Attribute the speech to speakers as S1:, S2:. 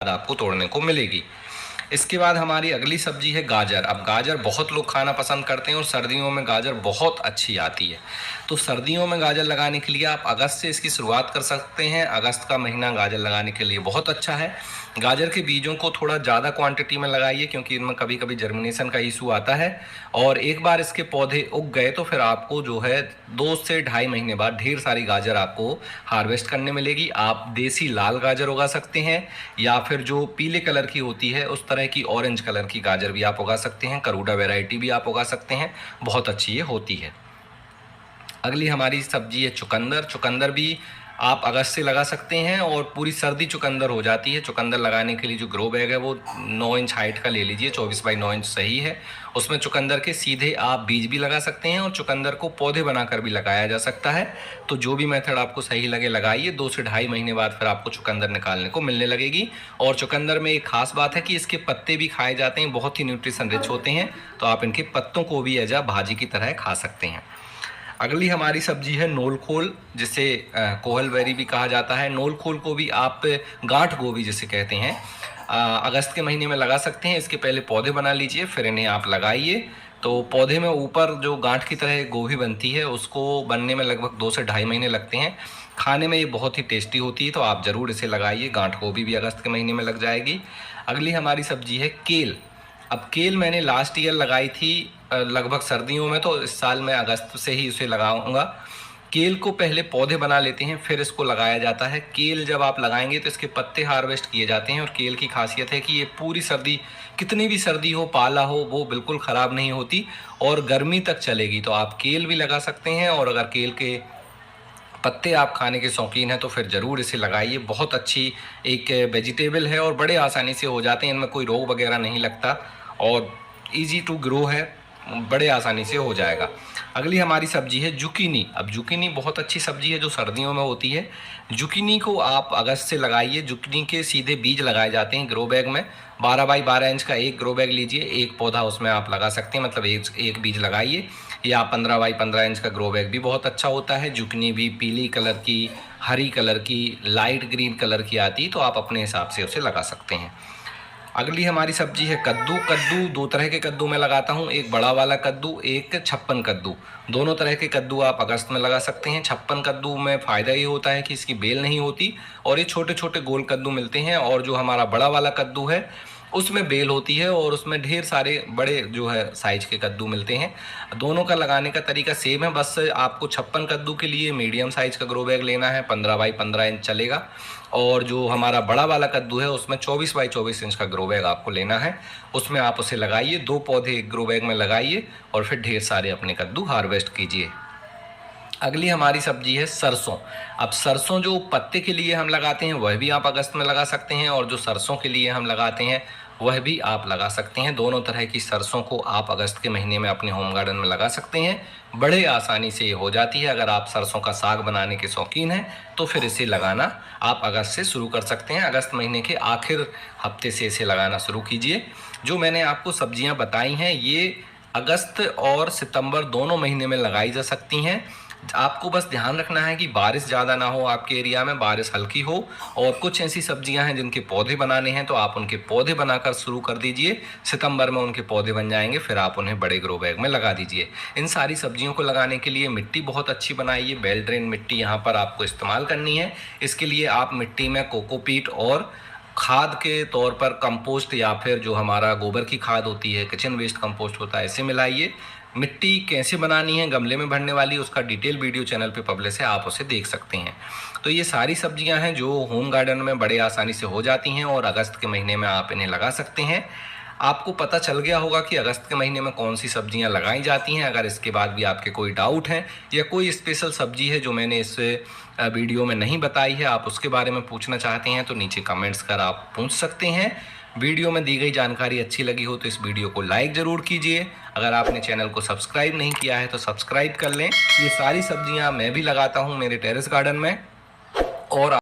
S1: आपको तोड़ने को मिलेगी। इसके बाद हमारी अगली सब्जी है गाजर। अब गाजर बहुत लोग खाना पसंद करते हैं और सर्दियों में गाजर बहुत अच्छी आती है। तो सर्दियों में गाजर लगाने के लिए आप अगस्त से इसकी शुरुआत कर सकते हैं। अगस्त का महीना गाजर लगाने के लिए बहुत अच्छा है। गाजर के बीजों को थोड़ा ज़्यादा क्वांटिटी में लगाइए क्योंकि इनमें कभी कभी जर्मिनेशन का इशू आता है, और एक बार इसके पौधे उग गए तो फिर आपको जो है 2 से ढाई महीने बाद ढेर सारी गाजर आपको हार्वेस्ट करने मिलेगी। आप देसी लाल गाजर उगा सकते हैं या फिर जो पीले कलर की होती है उस तरह की ऑरेंज कलर की गाजर भी आप उगा सकते हैं। करूडा वैरायटी भी आप उगा सकते हैं, बहुत अच्छी ये होती है। अगली हमारी सब्जी है चुकंदर। चुकंदर भी आप अगस्त से लगा सकते हैं और पूरी सर्दी चुकंदर हो जाती है। चुकंदर लगाने के लिए जो ग्रो बैग है वो 9 इंच हाइट का ले लीजिए, 24 बाई 9 इंच सही है। उसमें चुकंदर के सीधे आप बीज भी लगा सकते हैं और चुकंदर को पौधे बनाकर भी लगाया जा सकता है। तो जो भी मेथड आपको सही लगे लगाइए। 2 से ढाई महीने बाद फिर आपको चुकंदर निकालने को मिलने लगेगी। और चुकंदर में एक खास बात है कि इसके पत्ते भी खाए जाते हैं, बहुत ही न्यूट्रिशन रिच होते हैं, तो आप इनके पत्तों को भी एज अ भाजी की तरह खा सकते हैं। अगली हमारी सब्जी है नोलखोल, जिसे कोहलबेरी भी कहा जाता है। नोलखोल को भी आप गांठ गोभी जिसे कहते हैं अगस्त के महीने में लगा सकते हैं। इसके पहले पौधे बना लीजिए, फिर इन्हें आप लगाइए। तो पौधे में ऊपर जो गांठ की तरह गोभी बनती है उसको बनने में लगभग 2 से ढाई महीने लगते हैं। खाने में ये बहुत ही टेस्टी होती है, तो आप ज़रूर इसे लगाइए। गांठ गोभी भी अगस्त के महीने में लग जाएगी। अगली हमारी सब्जी है केल। अब केल मैंने लास्ट ईयर लगाई थी लगभग सर्दियों में, तो इस साल मैं अगस्त से ही उसे लगाऊंगा। केल को पहले पौधे बना लेते हैं फिर इसको लगाया जाता है। केल जब आप लगाएंगे तो इसके पत्ते हार्वेस्ट किए जाते हैं, और केल की खासियत है कि ये पूरी सर्दी, कितनी भी सर्दी हो, पाला हो, वो बिल्कुल ख़राब नहीं होती और गर्मी तक चलेगी। तो आप केल भी लगा सकते हैं, और अगर केल के पत्ते आप खाने के शौकीन हैं तो फिर ज़रूर इसे लगाइए। बहुत अच्छी एक वेजिटेबल है और बड़े आसानी से हो जाते हैं, इनमें कोई रोग वगैरह नहीं लगता और इजी टू ग्रो है, बड़े आसानी से हो जाएगा। अगली हमारी सब्जी है जुकीनी। अब जुकीनी बहुत अच्छी सब्जी है जो सर्दियों में होती है। जुकीनी को आप अगस्त से लगाइए। जुकीनी के सीधे बीज लगाए जाते हैं ग्रो बैग में। 12 बाई 12 इंच का एक ग्रो बैग लीजिए, एक पौधा उसमें आप लगा सकते हैं, मतलब एक बीज लगाइए। या 15 बाई 15 इंच का ग्रो बैग भी बहुत अच्छा होता है। जुकनी भी पीली कलर की, हरी कलर की, लाइट ग्रीन कलर की आती, तो आप अपने हिसाब से उसे लगा सकते हैं। अगली हमारी सब्जी है कद्दू। कद्दू 2 तरह के कद्दू मैं लगाता हूँ, एक बड़ा वाला कद्दू, एक छप्पन कद्दू। दोनों तरह के कद्दू आप अगस्त में लगा सकते हैं। छप्पन कद्दू में फ़ायदा ये होता है कि इसकी बेल नहीं होती और ये छोटे छोटे गोल कद्दू मिलते हैं, और जो हमारा बड़ा वाला कद्दू है उसमें बेल होती है और उसमें ढेर सारे बड़े जो है साइज के कद्दू मिलते हैं। दोनों का लगाने का तरीका सेम है, बस आपको छप्पन कद्दू के लिए मीडियम साइज का ग्रो बैग लेना है, 15 बाई 15 इंच चलेगा। और जो हमारा बड़ा वाला कद्दू है उसमें 24 बाई 24 इंच का ग्रो बैग आपको लेना है। उसमें आप उसे लगाइए, 2 पौधे एक ग्रो बैग में लगाइए और फिर ढेर सारे अपने कद्दू हार्वेस्ट कीजिए। अगली हमारी सब्जी है सरसों। अब सरसों जो पत्ते के लिए हम लगाते हैं वह भी आप अगस्त में लगा सकते हैं, और जो सरसों के लिए हम लगाते हैं वह भी आप लगा सकते हैं। दोनों तरह की सरसों को आप अगस्त के महीने में अपने होम गार्डन में लगा सकते हैं, बड़े आसानी से ये हो जाती है। अगर आप सरसों का साग बनाने के शौकीन हैं तो फिर इसे लगाना आप अगस्त से शुरू कर सकते हैं। अगस्त महीने के आखिर हफ्ते से इसे लगाना शुरू कीजिए। जो मैंने आपको सब्जियां बताई हैं ये अगस्त और सितंबर दोनों महीने में लगाई जा सकती हैं। आपको बस ध्यान रखना है कि बारिश ज़्यादा ना हो, आपके एरिया में बारिश हल्की हो। और कुछ ऐसी सब्जियां हैं जिनके पौधे बनाने हैं तो आप उनके पौधे बनाकर शुरू कर दीजिए। सितंबर में उनके पौधे बन जाएंगे, फिर आप उन्हें बड़े ग्रो बैग में लगा दीजिए। इन सारी सब्जियों को लगाने के लिए मिट्टी बहुत अच्छी बनाइए। वेल ड्रेन मिट्टी यहाँ पर आपको इस्तेमाल करनी है। इसके लिए आप मिट्टी में कोकोपीट और खाद के तौर पर कंपोस्ट या फिर जो हमारा गोबर की खाद होती है, किचन वेस्ट कंपोस्ट होता है, इसे मिलाइए। मिट्टी कैसे बनानी है गमले में भरने वाली, उसका डिटेल वीडियो चैनल पे पब्लिश है, आप उसे देख सकते हैं। तो ये सारी सब्जियां हैं जो होम गार्डन में बड़े आसानी से हो जाती हैं और अगस्त के महीने में आप इन्हें लगा सकते हैं। आपको पता चल गया होगा कि अगस्त के महीने में कौन सी सब्जियां लगाई जाती हैं। अगर इसके बाद भी आपके कोई डाउट हैं या कोई स्पेशल सब्जी है जो मैंने इस वीडियो में नहीं बताई है, आप उसके बारे में पूछना चाहते हैं तो नीचे कमेंट्स कर आप पूछ सकते हैं। वीडियो में दी गई जानकारी अच्छी लगी हो तो इस वीडियो को लाइक ज़रूर कीजिए। अगर आपने चैनल को सब्सक्राइब नहीं किया है तो सब्सक्राइब कर लें। ये सारी सब्जियां मैं भी लगाता हूं मेरे टेरेस गार्डन में, और